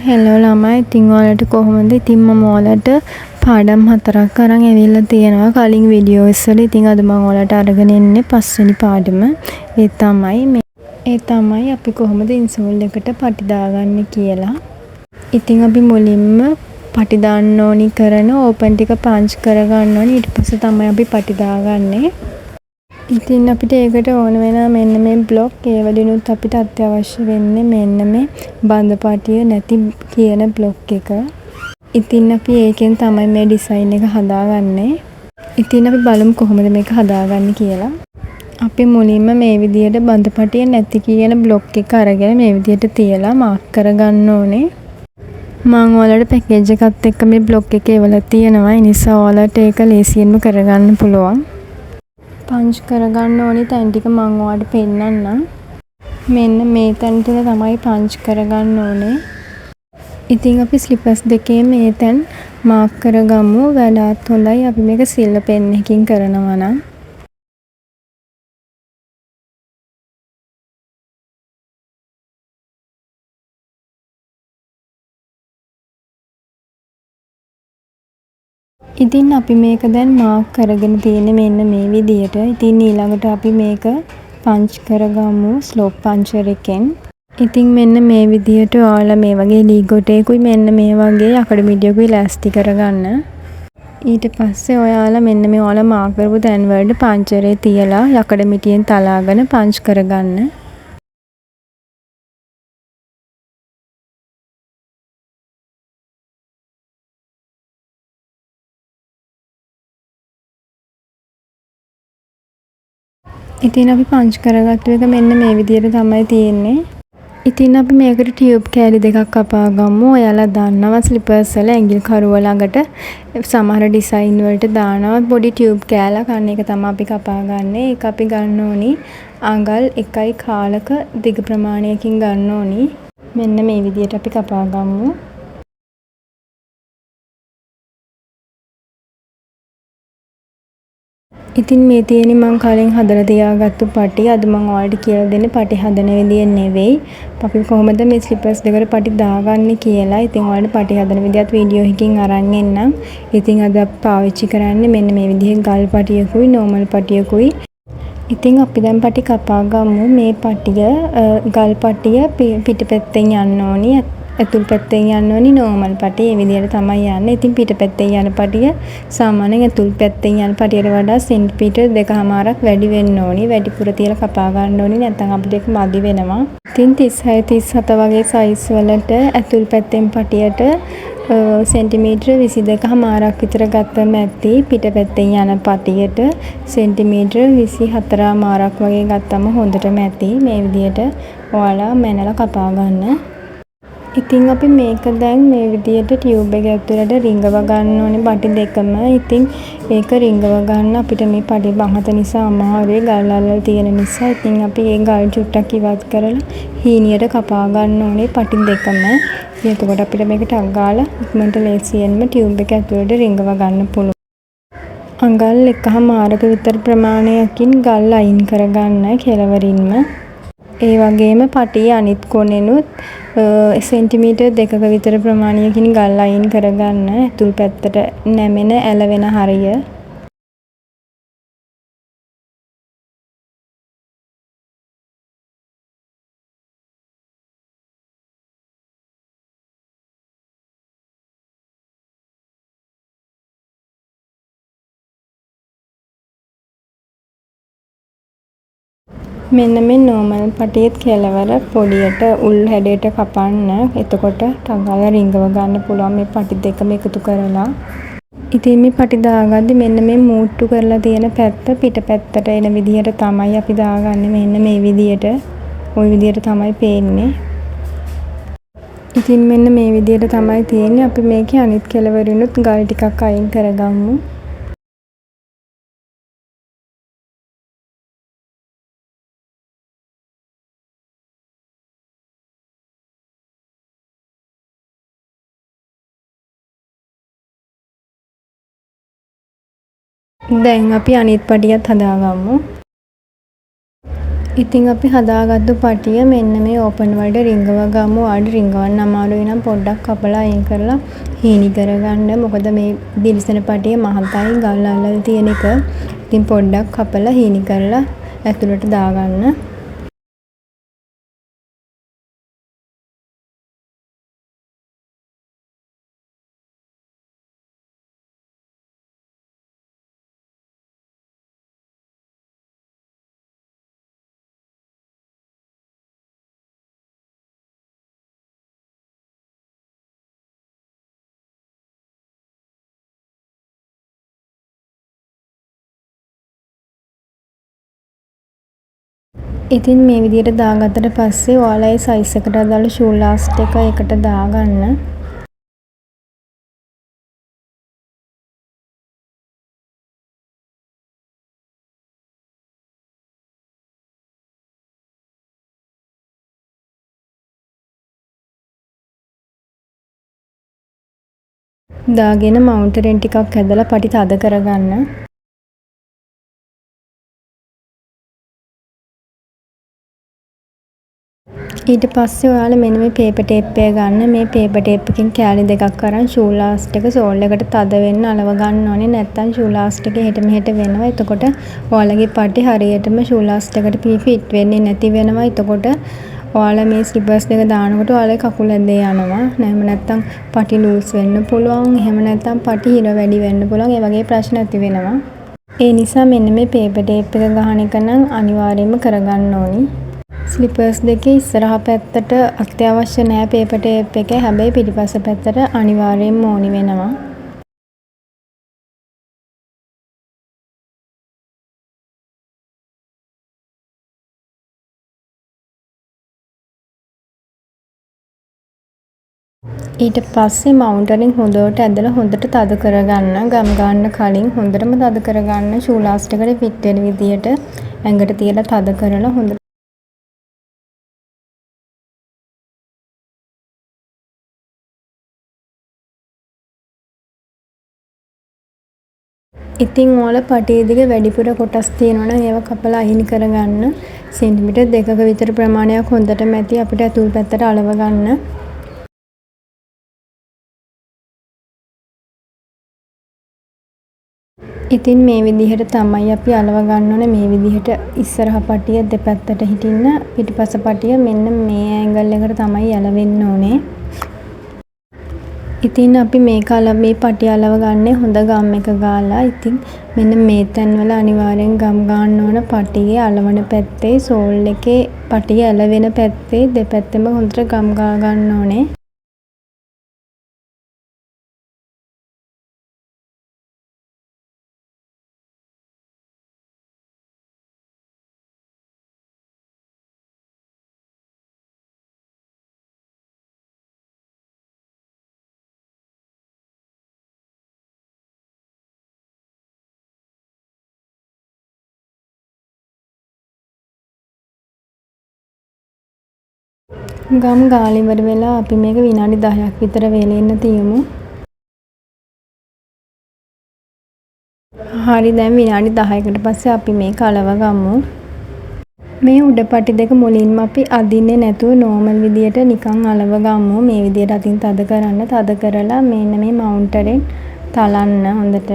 Hello ළමයි ඉතින් ඔයාලට කොහොමද? ඉතින් මම ඔයාලට පාඩම් 4ක් අරන් ඇවිල්ලා තියෙනවා කලින් වීඩියෝස් වල. ඉතින් අද මම ඔයාලට අරගෙන එන්නේ 5 වෙනි පාඩම. ඒ තමයි අපි කොහොමද ඉන්සෝල් එකට පටි දාගන්නේ කියලා. ඉතින් අපි මුලින්ම පටි දාන්න ඕනි කරන ඕපන් ටික පංච් කරගන්න ඕනි. ඊට පස්සේ තමයි අපි පටි දාගන්නේ. ඉතින් අපිට ඒකට ඕන වෙන මෙන්න මේ බ්ලොක් ඒ වලිනුත් අපිට අත්‍යවශ්‍ය වෙන්නේ මෙන්න මේ බඳ පටිය නැති කියන බ්ලොක් එක. ඉතින් අපි ඒකෙන් තමයි මේ ඩිසයින් එක හදාගන්නේ. ඉතින් අපි බලමු කොහොමද මේක හදාගන්නේ කියලා. අපි මුලින්ම මේ විදියට බඳ පටිය නැති කියන බ්ලොක් එක අරගෙන මේ විදියට තියලා මාක් කරගන්න ඕනේ. මම ඔයාලට පැකේජ් එකත් එක්ක මේ බ්ලොක් එකේ එවලා තියෙනවා. ඒ නිසා ඔයාලට ඒක ලේසියෙන්ම කරගන්න පුළුවන්. පංච් කරගන්න ඕනි තැන් ටික මම ඔයාලට පෙන්නන්නම්. මෙන්න මේ තැන් තුන තමයි පංච් කරගන්න ඕනේ. ඉතින් අපි ස්ලිපර්ස් දෙකේ මේ තැන් මාක් කරගමු. වඩාත් හොඳයි අපි මේක සිල්වර් පෙන් එකකින් කරනවා නම්. ඉතින් අපි මේක දැන් මාක් කරගෙන තියෙන්නේ මෙන්න මේ විදියට. ඉතින් ඊළඟට අපි මේක පංච් කරගමු ස්ලෝප් පංචර් එකෙන්. ඉතින් මෙන්න මේ විදියට ඔයාලා මේ වගේ ලීගොටේකුයි මෙන්න මේ වගේ යකඩ මිටියකුයි ලෑස්ති කරගන්න. ඊට පස්සේ ඔයාලා මෙන්න මේ ඔයාලා මාක් කරපු තැන් වලට පංචරේ තියලා යකඩ මිටියෙන් තලාගෙන පංච් කරගන්න. ඉතින් අපි පංච් කරගත්තු එක මෙන්න මේ විදියට තමයි තියෙන්නේ. ඉතින් අපි මේකට ටියුබ් කෑලි දෙකක් කපා ගමු. ඔයාලා දන්නවා ස්ලිපර්ස් වල ඇඟිලි කරුව ළඟට සමහර ඩිසයින් වලට දානවා පොඩි ටියුබ් කෑල්ලක්. අන්න ඒක තමයි අපි කපා ගන්න. ඒක අපි ගන්න ඕනි අඟල් 1යි කාලක දිග ප්‍රමාණයකින් ගන්න ඕනි. මෙන්න මේ විදියට අපි කපා ගමු. ඉතින් මේ තියෙන්නේ මම කලින් හදලා තියාගත්තු පටි. අද මම ඔයාලට කියලා දෙන්නේ පටි හදන විදිය නෙවෙයි. අපි කොහොමද මේ ස්ලිපර්ස් දෙකට පටි දාගන්නේ කියලා. ඉතින් ඔයාලට පටි හදන විදියත් වීඩියෝ එකකින් අරන් එන්නම්. ඉතින් අද අපි පාවිච්චි කරන්නේ මෙන්න මේ විදිහේ ගල් පටියකුයි නෝමල් පටියකුයි. ඉතින් අපි දැන් පටි කපා ගමු. මේ පටිය ගල් පටිය පිටපැත්තෙන් යන්න ඕනි. ඇතුල් පැත්තෙන් යන්න ඕනි නෝමල් පටිය. මේ විදිහට තමයි යන්නේ. ඉතින් පිටපැත්තෙන් යන පටිය සාමාන්‍යයෙන් ඇතුල් පැත්තෙන් යන පටියට වඩා සෙන්ටිමීටර් 2.5ක් වැඩි වෙන්න ඕනි. වැඩිපුර තියලා කපා ගන්න ඕනි. නැත්නම් අපිට ඒක මදි වෙනවා. ඉතින් 36 37 වගේ සයිස් වලට ඇතුල් පැත්තෙන් පටියට සෙන්ටිමීටර් 22.5ක් විතර ගත්තම ඇති. පිටපැත්තෙන් යන පටියට සෙන්ටිමීටර් 24.5ක් වගේ ගත්තම හොඳටම ඇති. මේ විදිහට ඔයාලා මැනලා කපා ගන්න. ඉතින් අපි මේක දැන් මේ විදියට ටියුබ් එක ඇතුළට රිංගව ගන්න ඕනේ පටි දෙකම. ඉතින් ඒක රිංගව ගන්න අපිට මේ පටි බහත නිසා අමාරුයි ගල් අල්ලලා තියෙන නිසා. ඉතින් අපි ඒ ගල් චුට්ටක් ඉවත් කරලා හීනියට කපා ගන්න ඕනේ පටි දෙකම. එතකොට අපිට මේක ටක් ගාලා ඉක්මනට ලේසියෙන්ම ටියුබ් එක ඇතුළට රිංගව ගන්න පුළුවන්. අඟල් 1.5ක විතර ප්‍රමාණයකින් ගල් අයින් කරගන්න කෙලවරින්ම. ඒ වගේම පටියේ අනිත් කොනෙනුත් සෙන්ටිමීටර් 2ක විතර ප්‍රමාණයකින් ගල් අයින් කරගන්න ඇතුල් පැත්තට නැමෙන ඇලවෙන හරිය. මෙන්න මේ නෝමල් පටියෙත් කෙලවර පොඩියට උල් හැඩයට කපන්න. එතකොට ටගාලා රිංගව ගන්න පුළුවන් මේ පටි දෙකම එකතු කරලා. ඉතින් මේ පටි දාගද්දි මෙන්න මේ මූට්ටු කරලා තියෙන පැත්ත පිට පැත්තට එන විදිහට තමයි අපි දාගන්නේ. මෙන්න මේ විදිහට. ওই විදිහට තමයි පේන්නේ. ඉතින් මෙන්න මේ විදිහට තමයි තියෙන්නේ. අපි මේකේ අනිත් කෙලවරිනුත් ගල් ටිකක් අයින් කරගමු. දැන් අපි අනිත් පටියත් හදාගමු. ඉතින් අපි හදාගත්තු පටිය මෙන්න මේ ඕපන් වලට රිංගව ගමු. ආඩ රිංගවන්න අමාරුයි නම් පොඩ්ඩක් කපලා අයින් කරලා හීනි කරගන්න. මොකද මේ දිලිසෙන පටිය මහතයි ගල් අල්ලලා තියෙන එක. ඉතින් පොඩ්ඩක් කපලා හීනි කරලා ඇතුළට දාගන්න. ඉතින් මේ විදිහට දාගත්තට පස්සේ ඔයාලා ඒ සයිස් එකට අදාළ ෂූ ලාස්ට් එක එකට දාගන්න. දාගෙන මවුන්ටරෙන් ටිකක් ඇදලා පටි තද කරගන්න. ඊට පස්සේ ඔයාලා මෙන්න මේ පේපර් ටේප් එක ගන්න. මේ පේපර් ටේප් එකෙන් කෑලි දෙකක් අරන් ෂූ ලාස්ට් එක සෝල් එකට තද වෙන්න අලව ගන්න ඕනේ. නැත්නම් ෂූ ලාස්ට් එක එහෙට මෙහෙට වෙනවා. එතකොට ඔයාලගේ පටි හරියටම ෂූ ලාස්ට් එකට ෆිට වෙන්නේ නැති වෙනවා. එතකොට ඔයාලා මේ ස්ලිපර්ස් දෙක දානකොට ඔයාලගේ කකුල ඇදේ යනවා. එහෙම නැත්නම් පටි ලූස් වෙන්න පුළුවන්. එහෙම නැත්නම් පටි හිර වැඩි වෙන්න පුළුවන්. ඒ වගේ ප්‍රශ්න ඇති වෙනවා. ඒ නිසා මෙන්න මේ පේපර් ටේප් එක ගහන එක නම් අනිවාර්යයෙන්ම කරගන්න ඕනි. ස්ලිපර්ස් දෙකේ ඉස්සරහ පැත්තට අත්‍යවශ්‍ය නැහැ පේපර් ටේප් එක. හැබැයි පිටිපස්ස පැත්තට අනිවාර්යයෙන්ම ඕනි වෙනවා. ඊට පස්සේ මවුන්ටරින් හොඳට ඇදලා හොඳට තද කරගන්න. ගම් ගන්න කලින් හොඳටම තද කරගන්න. ෂූ ලාස්ට් එකට ෆිට වෙන විදියට ඇඟට තියලා තද කරලා හොඳට. ඉතින් ඔයාලා පටියේ දිග වැඩිපුර කොටස් තියෙනවා නම් ඒවා කපලා අයින් කරගන්න. සෙන්ටිමීටර් 2ක විතර ප්‍රමාණයක් හොඳටම ඇති අපිට අතුල් පැත්තට අලව ගන්න. ඉතින් මේ විදිහට තමයි අපි අලව ගන්න ඕනේ. මේ විදිහට ඉස්සරහ පටිය දෙපැත්තට හිටින්න පිටිපස්ස පටිය මෙන්න මේ ඇන්ගල් එකට තමයි යලවෙන්න ඕනේ. ඉතින් අපි මේ පටිය අලව ගන්නේ හොඳ ගම් එක ගාලා. ඉතින් මෙන්න මේ තැන්වල අනිවාර්යෙන් ගම් ගන්න ඕන. පටියේ අලවන පැත්තේ සෝල් එකේ පටිය ඇලවෙන පැත්තේ දෙපැත්තෙම හොඳට ගම් ගා ගන්න ඕනේ. ගම් ගාලා ඉවර වෙලා අපි මේක විනාඩි 10ක් විතර වේලෙන්න තියමු. හරි දැන් විනාඩි 10කට පස්සේ අපි මේක අලව ගමු. මේ උඩ පටි දෙක මුලින්ම අපි අදින්නේ නැතුව නෝමල් විදියට නිකන් අලව ගමු. මේ විදියට අතින් තද කරන්න. තද කරලා මෙන්න මේ මවුන්ටරෙන් තලන්න හොඳට.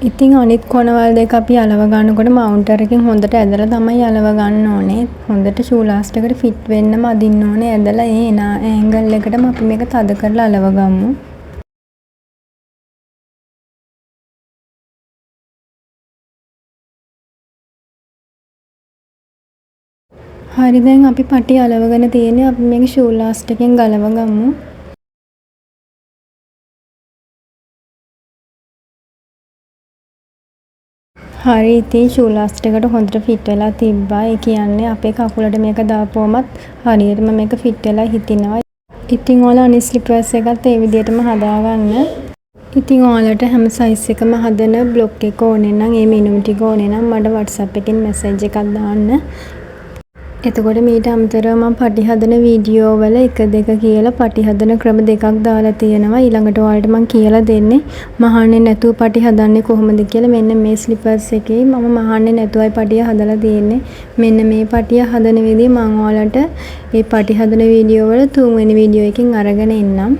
ඉතින් අනිත් කොනවල් දෙක අපි අලව ගන්නකොට මවුන්ටර් එකෙන් හොඳට ඇදලා තමයි අලව ගන්න ඕනේ. හොඳට ෂූ ලාස්ට් එකට ෆිට වෙන්නම අදින්න ඕනේ. ඇදලා ඒ ඇන්ගල් එකටම අපි මේක තද කරලා අලව ගමු. හරි දැන් අපි පටි අලවගෙන තියෙන්නේ. අපි මේක ෂූ ලාස්ට් එකෙන් ගලව ගමු. හරි ඉතින් ෂූ ලාස්ට් එකට හොඳට ෆිට වෙලා තිබ්බා. ඒ කියන්නේ අපේ කකුලට මේක දාපුවමත් හරියටම මේක ෆිට වෙලා හිටිනවා. ඉතින් ඔයාලා අනිත් ස්ලිපර්ස් එකත් ඒ විදිහටම හදාගන්න. ඉතින් ඔයාලට හැම සයිස් එකම හදන බ්ලොග් එක ඕනේ නම් ඒ මිනුම් ටික ඕනේ නම් මට WhatsApp එකෙන් මැසේජ් එකක් දාන්න. එතකොට මීට අමතරව මම පටි හදන වීඩියෝ වල 1 2 කියලා පටි හදන ක්‍රම දෙකක් දාලා තියෙනවා. ඊළඟට ඔයාලට මම කියලා දෙන්නේ මහන්නේ නැතුව පටි හදන්නේ කොහොමද කියලා. මෙන්න මේ ස්ලිපර්ස් එකේ මම මහන්නේ නැතුවයි පටිය හදලා තියෙන්නේ. මෙන්න මේ පටිය හදන විදිහ මම ඔයාලට මේ පටි හදන වීඩියෝ වල 3 වෙනි වීඩියෝ එකකින් අරගෙන එන්නම්.